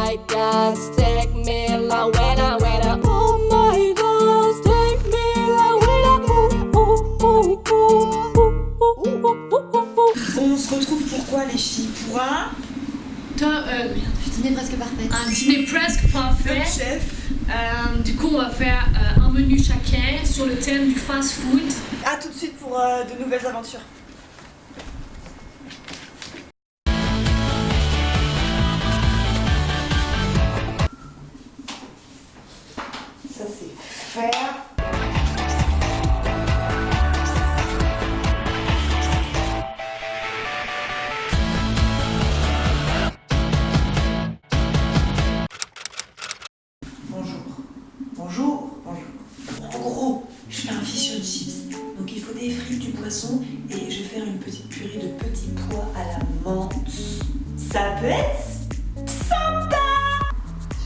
my gosh, take me la wena wena. Oh my gosh, take me la wena. On se retrouve pourquoi les filles? Pour un Dîner presque parfait. Un dîner presque parfait. chef. Du coup, on va faire un menu chacun sur le thème du fast-food. A tout de suite pour de nouvelles aventures. Ça c'est faire. Bonjour. En gros, je fais un fish and chips. Donc il faut des frites, du poisson et je vais faire une petite purée de petits pois à la menthe. Ça peut être sympa.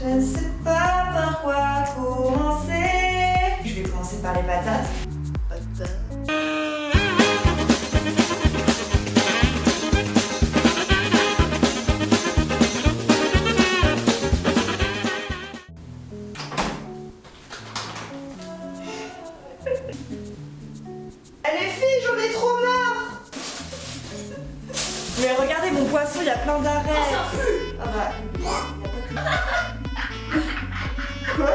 Je ne sais pas par quoi commencer. Je vais commencer par les patates. Les filles, j'en ai trop marre. Mais regardez mon poisson, il y a plein d'arrêts. Ah bah. Quoi?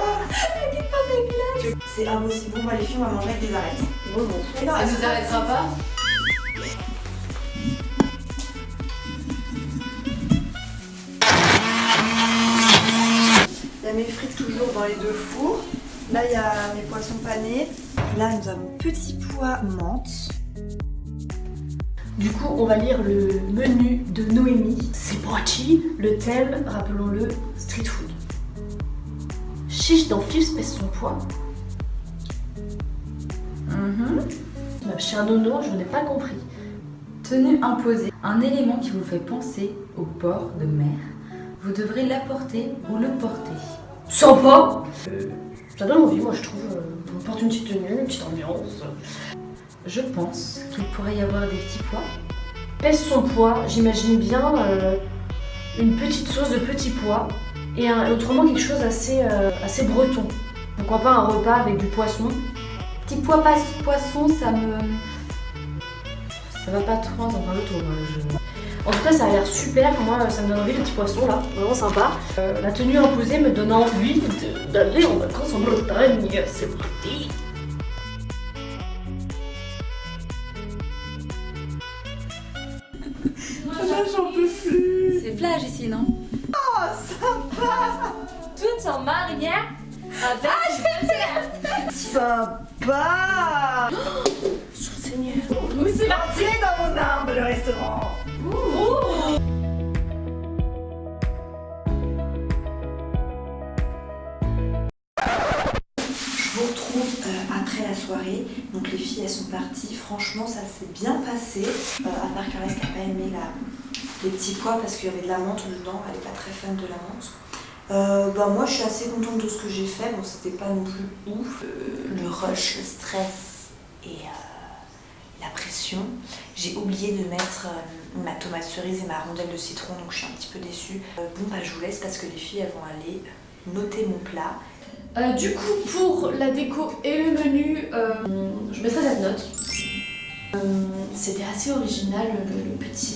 C'est impossible. Bon bah les filles, on va manger avec des arêtes. Bon. Ça nous arrêtera pas. Il y a mes frites toujours dans les deux fours. Là, il y a mes poissons panés. Là, nous avons petit pois menthe. Du coup, on va lire le menu de Noémie. C'est brochi. Le thème, rappelons-le, street food. Chiche dans fils pèse son poids. Ma chien nono, je n'ai pas compris. Tenue imposée. Un élément qui vous fait penser au port de mer. Vous devrez l'apporter ou le porter. Sympa. Ça donne envie, moi je trouve. On porte une petite tenue, une petite ambiance. Je pense qu'il pourrait y avoir des petits pois. Pèse son poids, j'imagine bien une petite sauce de petits pois et autrement quelque chose assez breton. Pourquoi pas un repas avec du poisson. Petit pois poisson, ça va pas trop dans le tour. En tout cas, ça a l'air super. Moi, ça me donne envie, le petit poisson là, vraiment sympa. La tenue imposée me donne envie d'aller en vacances en Bretagne. C'est parti. J'en peux plus. C'est plage ici, non? Oh, sympa. Tout en mariage avec Sympa. Seigneur. C'est dans mon arbre, le restaurant. Je vous retrouve après la soirée. Donc les filles elles sont parties. Franchement ça s'est bien passé. À part Caresse qui n'a pas aimé les petits pois parce qu'il y avait de la menthe dedans. Elle n'est pas très fan de la menthe. Moi je suis assez contente de ce que j'ai fait. Bon c'était pas non plus ouf. Le rush, le stress et la pression. J'ai oublié de mettre ma tomate cerise et ma rondelle de citron, donc je suis un petit peu déçue. Je vous laisse parce que les filles elles vont aller noter mon plat. Du coup, pour la déco et le menu, je mettrai cette note. C'était assez original,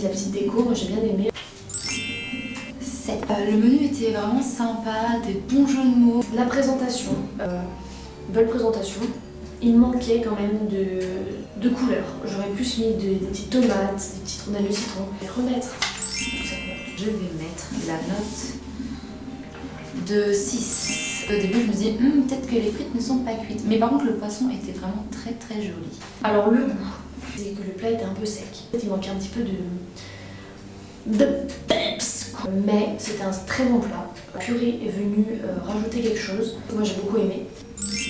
la petite déco, moi j'ai bien aimé. Le menu était vraiment sympa, des bons jeux de mots. La présentation, belle présentation. Il manquait quand même de couleurs. J'aurais plus mis des petites tomates, des petites rondelles de citron. Je vais remettre cette note. Je vais mettre la note de 6. Au début, je me dis, peut-être que les frites ne sont pas cuites. Mais par contre, le poisson était vraiment très très joli. Alors le goût, c'est que le plat était un peu sec. Il manquait un petit peu de peps, quoi. Mais c'était un très bon plat. La purée est venue rajouter quelque chose. Moi j'ai beaucoup aimé.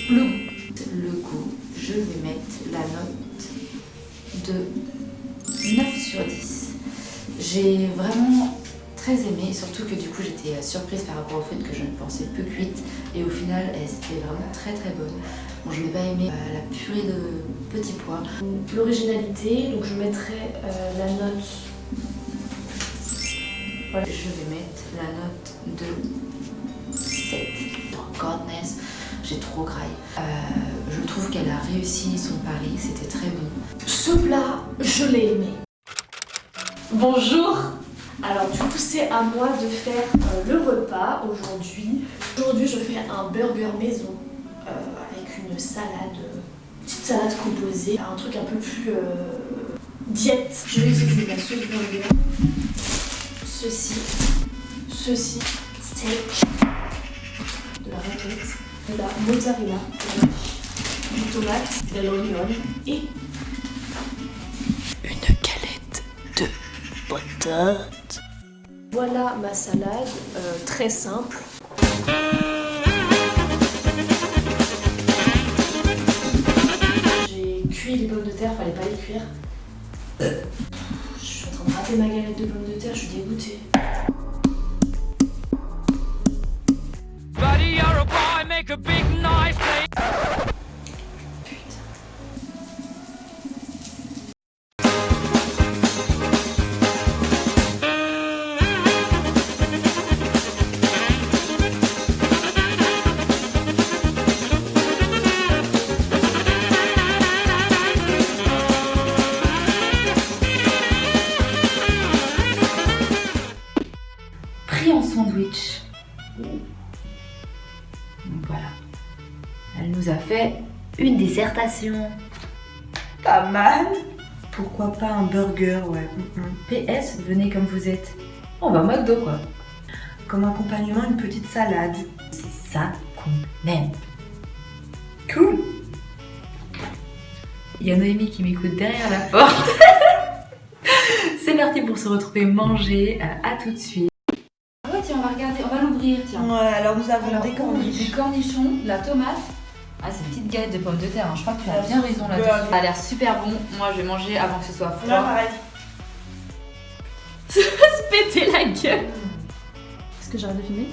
Le goût, je vais mettre la note de 9 sur 10. J'ai vraiment très aimé, surtout que du coup j'étais surprise par rapport aux frites que je ne pensais peu cuites et au final elles étaient vraiment très très bonnes. Bon, je n'ai pas aimé la purée de petits pois. L'originalité, donc je mettrais la note Voilà. Je vais mettre la note de 7. Oh, Godness, j'ai trop graille. Je trouve qu'elle a réussi son pari, c'était très bon. Ce plat, je l'ai aimé. Bonjour. Alors du coup c'est à moi de faire le repas aujourd'hui. Aujourd'hui je fais un burger maison avec une salade, petite salade composée, un truc un peu plus diète. Je vais utiliser de la sauce burger, ceci, steak, de la raclette, de la mozzarella, du tomate, de l'oignon et une galette de patates. Voilà ma salade, très simple. J'ai cuit les pommes de terre, fallait pas les cuire. Je suis en train de rater ma galette de pommes de terre, je suis dégoûtée. Buddy, you're a boy, make a big noise, play. Pris en sandwich. Donc voilà. Elle nous a fait une dissertation. Pas mal. Pourquoi pas un burger, ouais. PS, venez comme vous êtes. On va au McDo quoi. Comme accompagnement, une petite salade. C'est ça qu'on aime. Cool. Il y a Noémie qui m'écoute derrière la porte. C'est parti pour se retrouver manger. À tout de suite. Ah ouais, tiens, on va regarder, on va l'ouvrir, tiens. Ouais, alors nous avons des Des corniches. cornichons, de la tomate. Ah, c'est une petite galette de pommes de terre, hein. Je crois que tu as Ah, bien raison là-dessus. super. Ça a l'air super bon. Moi, je vais manger avant que ce soit froid. Là, pareil. Se péter la gueule. Est-ce que j'arrête de filmer?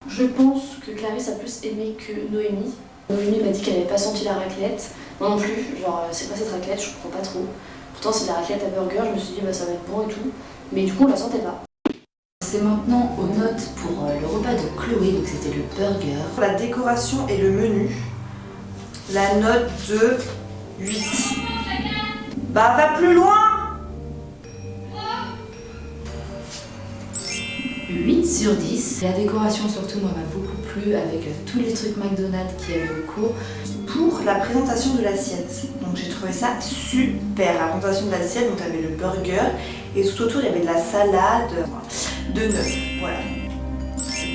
Je pense que Clarisse a plus aimé que Noémie. Noémie m'a dit qu'elle n'avait pas senti la raclette. Moi non plus, genre c'est pas cette raclette, je comprends pas trop. Pourtant c'est de la raclette à burger, je me suis dit bah ça va être bon et tout. Mais du coup on la sentait pas. C'est maintenant aux notes pour le repas de Chloé, donc c'était le burger. Pour la décoration et le menu, la note de 8. Bah va plus loin. 8 sur 10. La décoration surtout moi m'a beaucoup plu avec tous les trucs McDonald's qu'il y avait au cours. Pour la présentation de l'assiette, donc j'ai trouvé ça super. La présentation de l'assiette, donc tu avais le burger et tout autour il y avait de la salade de 9. Voilà.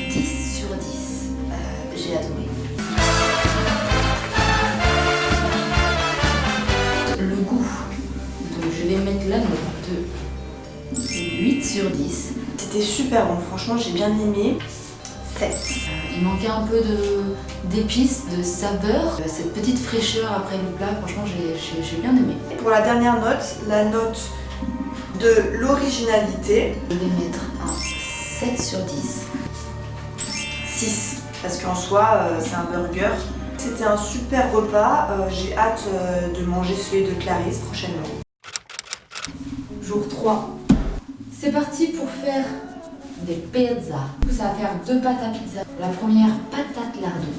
10 sur 10. J'ai adoré. Le goût. Donc je vais mettre la note de 8 sur 10. C'était super bon, franchement j'ai bien aimé. 7. Il manquait un peu d'épices, de saveur. Cette petite fraîcheur après le plat, franchement j'ai bien aimé. Pour la dernière note, la note de l'originalité. Je vais mettre un 7 sur 10. 6. Parce qu'en soi, c'est un burger. C'était un super repas. J'ai hâte de manger celui de Clarisse prochainement. Jour 3. C'est parti pour faire des pizzas. Du coup, ça va faire 2 pâtes à pizza. La première, patate lardon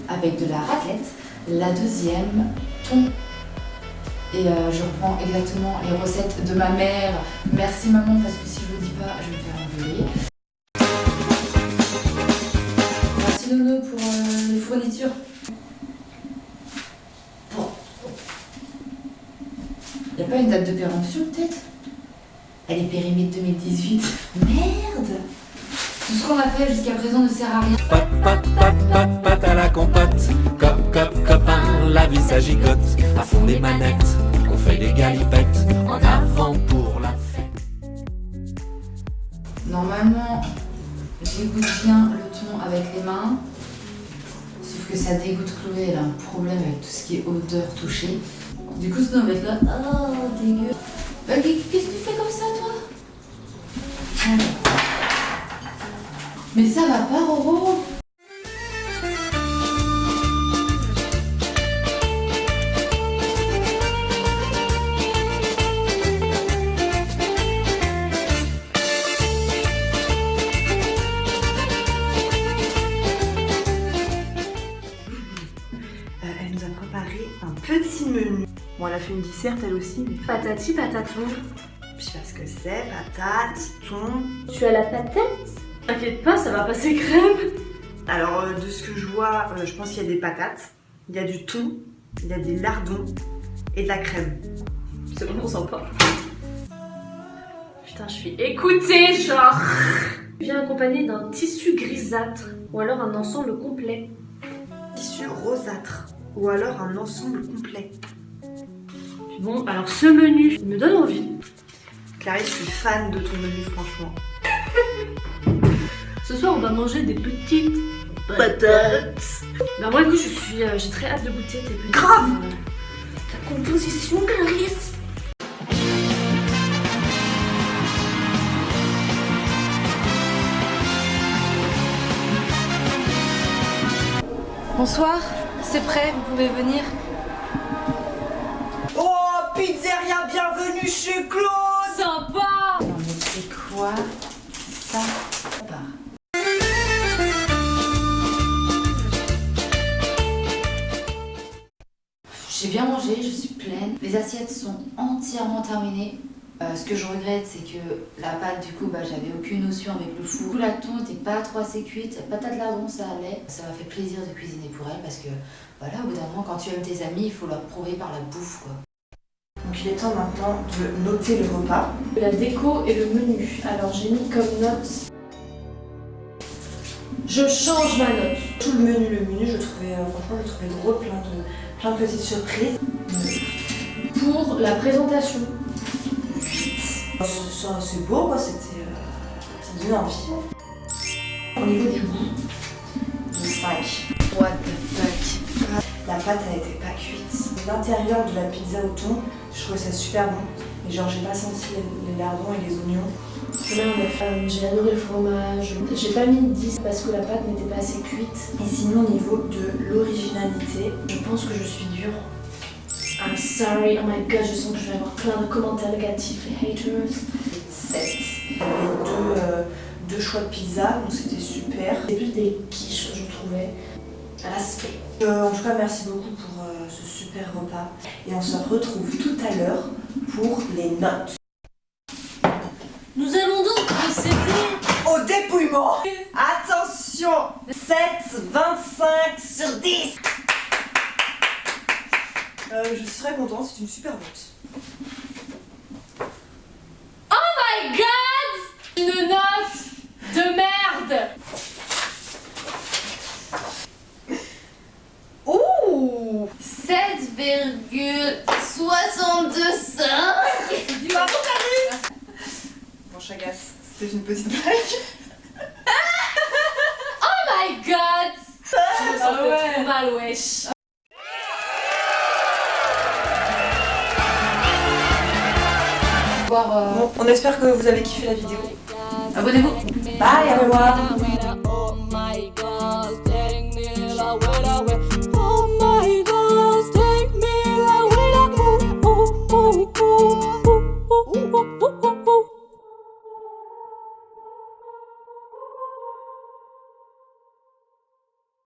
avec de la raclette. La deuxième, thon. Et je reprends exactement les recettes de ma mère. Merci maman, parce que si je le dis pas, je vais me faire engueuler. Merci Nono pour les fournitures. Bon. Y a pas une date de péremption peut-être? Elle est périmée de 2018. Merde! Tout ce qu'on a fait jusqu'à présent ne sert à rien. Pat à la compote. Copain, la vie ça gigote. À fond des manettes, on fait des galipettes. En avant pour la fête. Normalement, j'égoutte bien le thon avec les mains. Sauf que ça dégoûte Chloé, elle a un problème avec tout ce qui est odeur touchée. Du coup, Snow va être là. Oh, dégueu. Bah, qu'est-ce que tu fais comme ça, toi? Mais ça va pas, Roro? Bon, elle a fait une disserte elle aussi, mais Patati pataton. je sais pas ce que c'est, patate, thon. Tu as la patate? T'inquiète pas, ça va passer crème. Alors, de ce que je vois, je pense qu'il y a des patates, il y a du thon, il y a des lardons et de la crème. C'est vraiment sympa. Putain, je suis écoutée, genre. Vient accompagné d'un tissu grisâtre ou alors un ensemble complet. Tissu rosâtre ou alors un ensemble complet. Bon, alors ce menu, il me donne envie. Clarisse, je suis fan de ton menu, franchement. Ce soir, on va manger des petites patates. Bah moi, écoute, j'ai très hâte de goûter tes petites. Grave. Ta composition, Clarisse. Bonsoir, c'est prêt, vous pouvez venir. Oh, pizzeria, bienvenue chez Claude. Sympa! Non mais c'est quoi ça? J'ai bien mangé, je suis pleine. Les assiettes sont entièrement terminées. Ce que je regrette, c'est que la pâte, du coup, j'avais aucune notion avec le four. Du coup, la thon n'était pas trop assez cuite. La patate lardon, ça allait. Ça m'a fait plaisir de cuisiner pour elle parce que, voilà, au bout d'un moment, quand tu aimes tes amis, il faut leur prouver par la bouffe, quoi. Donc il est temps maintenant de noter le repas. La déco et le menu. Alors, j'ai mis comme note. Je change ma note. Tout le menu, je trouvais, franchement, je trouvais drôle, plein de petites surprises. Pour la présentation. C'est beau, quoi, ça donne envie. Au niveau du goût, de 5. What the fuck? La pâte, elle était pas cuite. L'intérieur de la pizza au thon, je trouvais ça super bon. Et genre, j'ai pas senti les lardons et les oignons. J'ai adoré le fromage. J'ai pas mis 10 parce que la pâte n'était pas assez cuite. Et sinon, au niveau de l'originalité, Je pense que je suis dure. I'm sorry, oh my god, je sens que je vais avoir plein de commentaires négatifs, les haters. 7. Il y avait deux choix de pizza, donc c'était super. C'est plus des quiches, je trouvais, à l'aspect. En tout cas, merci beaucoup pour ce super repas. Et on se retrouve tout à l'heure pour les notes. Nous allons donc procéder. Au dépouillement. Attention, 7, 25 sur 10. Je suis très contente, c'est une super note. My God! Une note de merde! Ouh. 7,62,5. Bravo, Clarisse. Bon, Chagas, c'était une petite blague. Oh my God! Je me sentais trop mal, wesh. Bon, on espère que vous avez kiffé la vidéo. Abonnez-vous. Bye, au revoir.